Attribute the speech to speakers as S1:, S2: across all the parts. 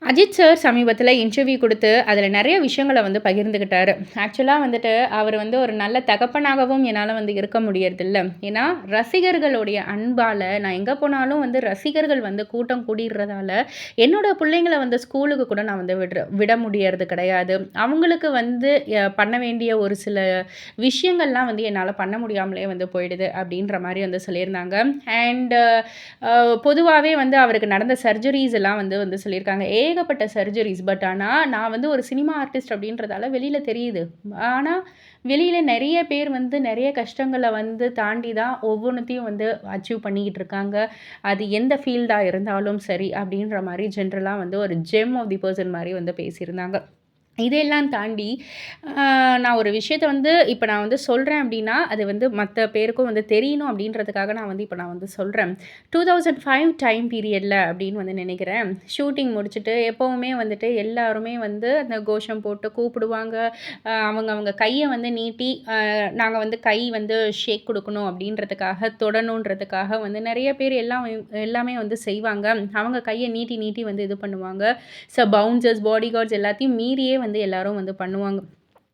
S1: Ajith sir சமீபத்தில interview குடுத்து, அதில நெறைய விஷயங்கள வந்து பகிர்ந்துக்கிட்டாரு. ஆக்சுவலா வந்துட்டு, அவர் வந்து ஒரு நல்ல தகப்பனாகவும் என்னால வந்து இருக்க முடியறதில்ல. ஏன்னா, ரசிகர்களுடைய அன்பால நான் எங்க போனாலும் வந்து ரசிகர்கள் வந்து கூட்டம் கூடிர்றதால, என்னோட புள்ளைங்கள வந்து ஸ்கூலுக்கு கூட நான் வந்து விட முடியறது கிடையாது. அவங்களுக்கு வந்து பண்ண வேண்டிய ஒரு சில விஷயங்கள்லாம் வந்து என்னால பண்ண முடியாமலே வந்து போயிடுது, அப்படின்ற மாரி வந்து சொல்லியிருந்தாங்க. அண்ட் பொதுவாவே வந்து அவருக்கு நடந்த சர்ஜரீஸ் எல்லாம் வந்து வந்து சொல்லியிருக்காங்க. ஏகப்பட்ட சர்ஜரீஸ். பட் ஆனா, நான் வந்து ஒரு சினிமா ஆர்டிஸ்ட் அப்படின்றதால வெளியில தெரியுது. ஆனா, வெளியில நெறைய பேர் வந்து நெறைய கஷ்டங்கள வந்து தாண்டி தான் ஒவ்வொன்னத்தையும் வந்து அச்சீவ் பண்ணிக்கிட்டு இருக்காங்க. அது எந்த ஃபீல்டா இருந்தாலும் சரி, அப்படின்ற மாரி ஜென்ரலா வந்து ஒரு ஜெம் ஆஃப் தி பெர்சன் மாரி வந்து பேசியிருந்தாங்க. இதையெல்லாம் தாண்டி, அ நான் ஒரு விஷயத்த வந்து இப்ப நான் வந்து சொல்றேன் அப்டின்னா, அது வந்து மத்த பேருக்கும் வந்து தெரியணும் அப்டின்றதுக்காக நான் வந்து சொல்றேன். 2005 டைம் பீரியட்ல அப்டின்னு வந்து நெனைக்கிறேன். ஷூட்டிங் முடிச்சுட்டு எப்பவுமே வந்துட்டு எல்லாருமே வந்து அந்த கோஷம் போட்டு கூப்பிடுவாங்க. அவங்க அவங்க கைய வந்து நீட்டி, நாங்க வந்து கை வந்து ஷேக் குடுக்கணும் அப்டின்றதுக்காக, தொடணுன்றதுக்காக வந்து நெறைய பேர் எல்லாமே வந்து செய்வாங்க. அவங்க கைய நீட்டி நீட்டி வந்து இது பண்ணுவாங்க. பவுன்சர்ஸ், பாடி கார்ட்ஸ் எல்லாத்தையும் மீறியே வந்து எல்லாரும் வந்து பண்ணுவாங்க.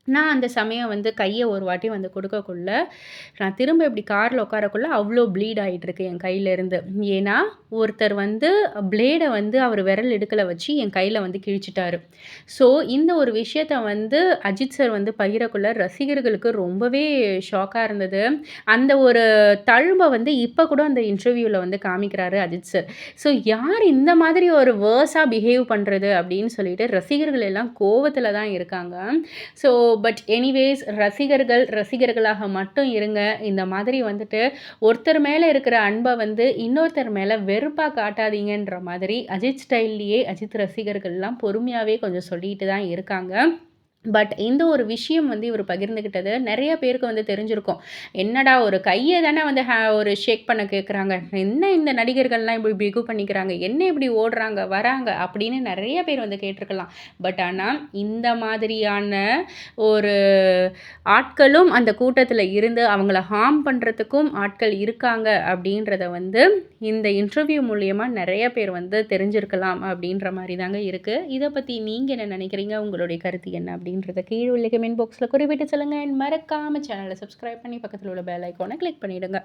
S1: நான் அந்த சமயம் வந்து கைய ஒரு வாட்டி வந்து குடுக்கக்குள்ள, நான் திரும்ப இப்டி கார்ல உட்காரக்குள்ள அவ்ளோ ப்ளீட் ஆயிட்டுருக்கு என் கையிலேருந்து. ஏன்னா, ஒருத்தர் வந்து பிளேட வந்து அவர் விரல் இடுக்குல வச்சு என் கையில வந்து கிழிச்சுட்டாரு. ஸோ, இந்த ஒரு விஷயத்த வந்து அஜித் சார் வந்து பகிரக்குள்ள ரசிகர்களுக்கு ரொம்பவே ஷாக்கா இருந்தது. அந்த ஒரு தழும்ப வந்து இப்ப கூட அந்த இன்டர்வியூல வந்து காமிக்கிறாரு அஜித் சார். ஸோ, யார் இந்த மாதிரி ஒரு வர்ஸா பிஹேவ் பண்றது அப்டின்னு சொல்லிட்டு ரசிகர்கள் எல்லாம் கோவத்துல தான் இருக்காங்க. ஸோ, பட் எனிவேஸ் ரசிகர்களாக மட்டும் இருங்க. இந்த மாதிரி வந்துட்டு ஒருத்தர் மேல இருக்கிற அன்ப வந்து இன்னொருத்தர் மேல வெறுப்பா காட்டாதீங்கன்ற மாதிரி அஜித் ஸ்டைல்லயே அஜித் ரசிகர்கள்லாம் பொறுமையாவே கொஞ்சம் சொல்லிட்டு தான் இருக்காங்க. பட் இந்த ஒரு விஷயம் வந்து இவரு பகிர்ந்துக்கிட்டது நெறைய பேருக்கு வந்து தெரிஞ்சிருக்கும். என்னடா ஒரு கைய தானே வந்து ஒரு ஷேக் பண்ண கேட்குறாங்க. என்ன இந்த நடிகர்கள்லாம் இப்படி பிகு பண்ணிக்கிறாங்க? என்ன இப்படி ஓடுறாங்க, வராங்க அப்படின்னு நெறைய பேர் வந்து கேட்டுருக்கலாம். பட் ஆனா, இந்த மாதிரியான ஒரு ஆட்களும் அந்த கூட்டத்தில இருந்து அவங்கள ஹார்ம் பண்றதுக்கும் ஆட்கள் இருக்காங்க அப்படின்றத வந்து இந்த இன்டர்வியூ மூலியமா நெறைய பேர் வந்து தெரிஞ்சிருக்கலாம் அப்படின்ற மாரி தாங்க இருக்கு. இத பத்தி நீங்க என்ன நெனைக்கிறீங்க? உங்களுடைய கருத்து என்ன? அப்படின்றத கீழ உள்ள கமெண்ட் பாக்ஸ்ல குறிப்பிட்டு சொல்லுங்க. அண்ட் மறக்காம சேனல சப்ஸ்கிரைப் பண்ணி பக்கத்துல உள்ள பெல் ஐகான கிளிக் பண்ணிடுங்க.